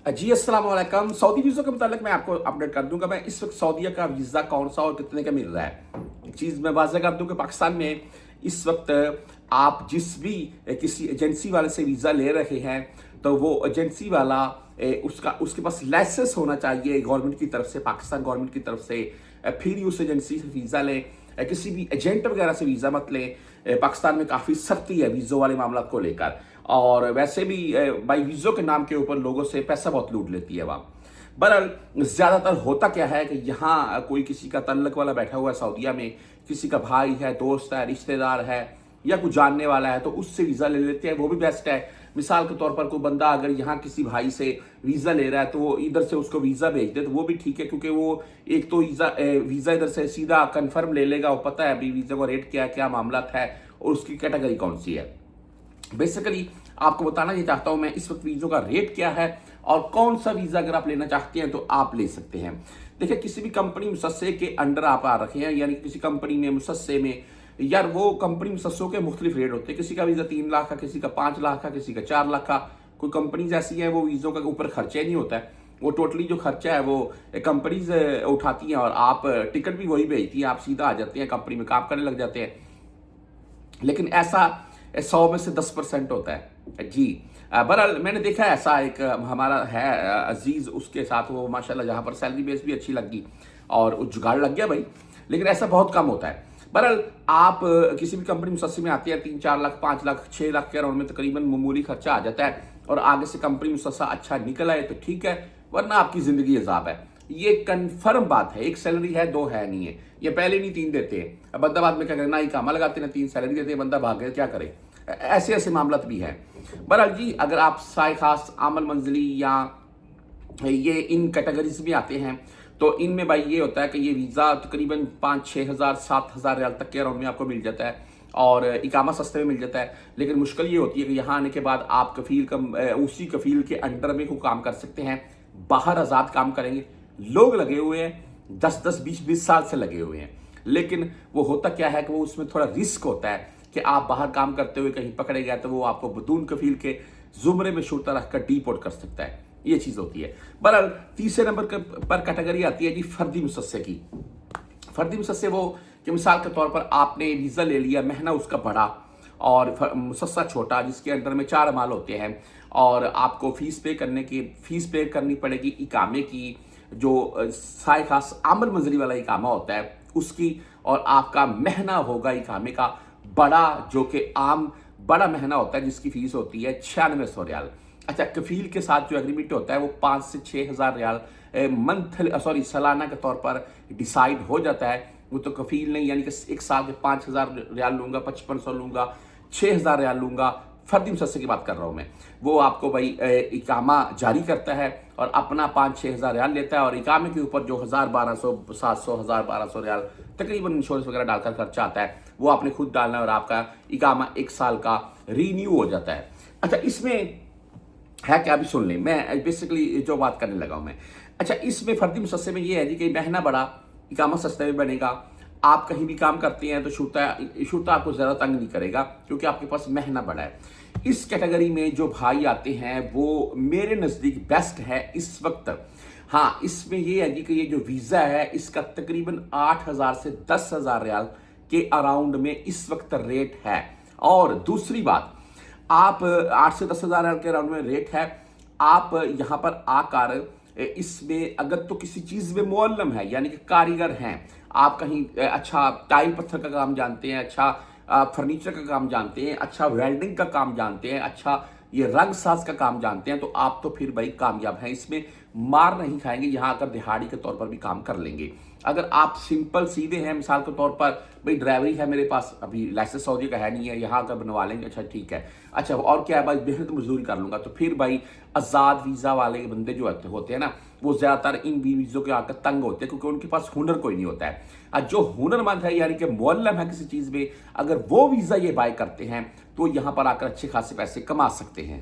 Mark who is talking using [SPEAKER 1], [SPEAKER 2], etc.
[SPEAKER 1] जी अस्सलाम वालेकुम। Saudi visa के मुतालिक मैं आपको अपडेट कर दूंगा। मैं इस वक्त सऊदीया का वीज़ा कौन सा और कितने का मिल रहा है। एक चीज़ मैं वाज़ह कर दूं कि पाकिस्तान में इस वक्त आप जिस भी किसी एजेंसी वाले से वीज़ा ले रहे हैं तो वो एजेंसी वाला उसके पास लाइसेंस होना चाहिए गवर्नमेंट की तरफ से, पाकिस्तान गवर्नमेंट की तरफ से। फिर ही उस एजेंसी से वीज़ा लें। किसी भी एजेंट वगैरह से वीज़ा मत लें। पाकिस्तान में काफ़ी सख्ती है वीज़ों वाले मामला को लेकर, और वैसे भी भाई वीज़ों के नाम के ऊपर लोगों से पैसा बहुत लूट लेती है वहाँ। बहरहाल ज़्यादातर होता क्या है कि यहाँ कोई किसी का तल्लक वाला बैठा हुआ है सऊदीया में, किसी का भाई है, दोस्त है, रिश्तेदार है या कुछ जानने वाला है, तो उससे वीज़ा ले लेते हैं। वो भी बेस्ट है। मिसाल के तौर पर कोई बंदा अगर यहाँ किसी भाई से वीज़ा ले रहा है तो वो इधर से उसको वीज़ा भेज दे तो वो भी ठीक है, क्योंकि वो एक तो वीज़ा इधर से सीधा कन्फर्म ले लेगा, वो पता है अभी वीज़ा का रेट क्या है, क्या मामला है और उसकी कैटेगरी कौन सी है। बेसिकली आपको बताना ये चाहता हूं मैं इस वक्त वीज़ों का रेट क्या है और कौन सा वीज़ा अगर आप लेना चाहते हैं तो आप ले सकते हैं। देखिए, किसी भी कंपनी मुसस्से के अंडर आप आ रखे हैं, यानी किसी कंपनी में मुसस्से में, यार वो कंपनी मुसस्सों के मुख्तलिफ रेट होते हैं। किसी का वीज़ा 3 लाख का, किसी का 5 लाख का, किसी का 4 लाख का। कोई कंपनीज ऐसी है वो वीज़ों का ऊपर खर्चा नहीं होता है, वो टोटली जो खर्चा है वो कंपनीज उठाती हैं और आप टिकट भी वही भेजती हैं, आप सीधा आ जाते हैं, कंपनी में काम करने लग जाते हैं। लेकिन ऐसा 100 में से 10% होता है जी। बहरहाल मैंने देखा है ऐसा, एक हमारा है अजीज, उसके साथ वो माशाल्लाह जहाँ पर सैलरी बेस भी अच्छी लगी और जुगाड़ लग गया भाई, लेकिन ऐसा बहुत कम होता है। बहरहाल आप किसी भी कंपनी मुसस्से में आती है 3-4 लाख, 5 लाख, 6 लाख के अराउंड में तकरीबन मामूली खर्चा आ जाता है, और आगे से कंपनी मुसस्सा अच्छा निकल आए तो ठीक है, वरना आपकी जिंदगी अजाब है। ये कन्फर्म बात है। एक सैलरी है, दो है नहीं है। ये पहले नहीं 3 देते हैं, अब बंदा बाद में क्या करे, ना ही कामा लगाते ना 3 सैलरी देते हैं, बंदा भाग गया क्या करे। ऐसे ऐसे मामला भी है। बहरहाल जी, अगर आप साय खास, आमल मंजली या ये इन कैटेगरीज में आते हैं तो इनमें भाई ये होता है कि ये वीज़ा तकरीबन 5-6 हज़ार 7 हज़ार रियाल तक के अराउंड में आपको मिल जाता है और इकामा सस्ते में मिल जाता है। लेकिन मुश्किल ये होती है कि यहाँ आने के बाद आप उसी कफील के अंडर में कोई काम कर सकते हैं, बाहर आज़ाद काम करेंगे। लोग लगे हुए हैं 10-10, 20-20 साल से लगे हुए हैं, लेकिन वो होता क्या है कि वो उसमें थोड़ा रिस्क होता है कि आप बाहर काम करते हुए कहीं पकड़े गए तो वो आपको बदून कफील के जुमरे में शुरता रखकर डीपोर्ट कर सकता है। ये चीज होती है। बहरहाल तीसरे नंबर पर कैटेगरी आती है जी फर्दी मुसस्से की। फर्दी मुसस्से वो कि मिसाल के तौर पर आपने वीज़ा ले लिया, महीना उसका बड़ा और मुसस्सा छोटा, जिसके अंडर में 4 माल होते हैं और आपको फीस पे करनी पड़ेगी इकामे की, जो साय खास आमल मंजरी वाला इकामा होता है उसकी, और आपका महीना होगा इकामे का बड़ा, जो कि आम बड़ा महीना होता है जिसकी फीस होती है 9600 रियाल। अच्छा, कफील के साथ जो एग्रीमेंट होता है वो 5 से 6 हज़ार रियाल सालाना के तौर पर डिसाइड हो जाता है। वो तो कफील नहीं, यानी कि एक साल के 5,000 रियाल लूंगा, 5500 लूंगा, 6,000 रियाल लूंगा। फर्दी मुसस्से की बात कर रहा हूं मैं। वो आपको भाई इकामा जारी करता है और अपना 5-6 हज़ार रियाल लेता है, और इकामे के ऊपर जो 1,000-1,200, 700, 1,000-1,200 रियाल तकरीबन इंश्योरेंस वगैरह डालकर खर्चा आता है, वो आपने खुद डालना है और आपका इकामा 1 साल का रीन्यू हो जाता है। अच्छा, इसमें है क्या, अभी सुन लें, मैं बेसिकली जो बात करने लगा हूं मैं। अच्छा, इसमें फर्दी मुसस्से में ये है जी कि महीना बड़ा, इकामा सस्ते में बनेगा। आप कहीं भी काम करते हैं तो शुरता आपको ज़्यादा तंग नहीं करेगा क्योंकि आपके पास महीना बड़ा है। इस कैटेगरी में जो भाई आते हैं वो मेरे नज़दीक बेस्ट है इस वक्त। हाँ, इसमें ये है जी कि ये जो वीज़ा है इसका तकरीबन 8,000 से 10,000 रियाल के अराउंड में इस वक्त रेट है। और दूसरी बात, आप 8 से 10,000 रियाल के अराउंड में रेट है। आप यहाँ पर आकर इसमें अगर तो किसी चीज़ में मुअल्लम है, यानी कि कारीगर हैं, आप कहीं अच्छा टाइल पत्थर का काम जानते हैं, अच्छा फर्नीचर का काम जानते हैं, अच्छा वेल्डिंग का काम जानते हैं, अच्छा ये रंग साज का काम जानते हैं, तो आप तो फिर भाई कामयाब हैं, इसमें मार नहीं खाएंगे। यहाँ आकर दिहाड़ी के तौर पर भी काम कर लेंगे। अगर आप सिंपल सीधे हैं, मिसाल के तौर पर भाई ड्राइवरी है मेरे पास, अभी लाइसेंस सऊदी का है नहीं है, यहाँ आकर बनवा लेंगे, अच्छा ठीक है, अच्छा और क्या है भाई, बेहद मजदूरी कर लूंगा, तो फिर भाई आज़ाद वीज़ा वाले बंदे जो होते हैं ना, वो ज़्यादातर इन वीज़ों के आकर तंग होते हैं क्योंकि उनके पास हुनर कोई नहीं होता है। जो हुनरमंद है, यानी कि मुअल्लम है किसी चीज़ में, अगर वो वीज़ा ये बाय करते हैं तो यहाँ पर आकर अच्छे खासे पैसे कमा सकते हैं।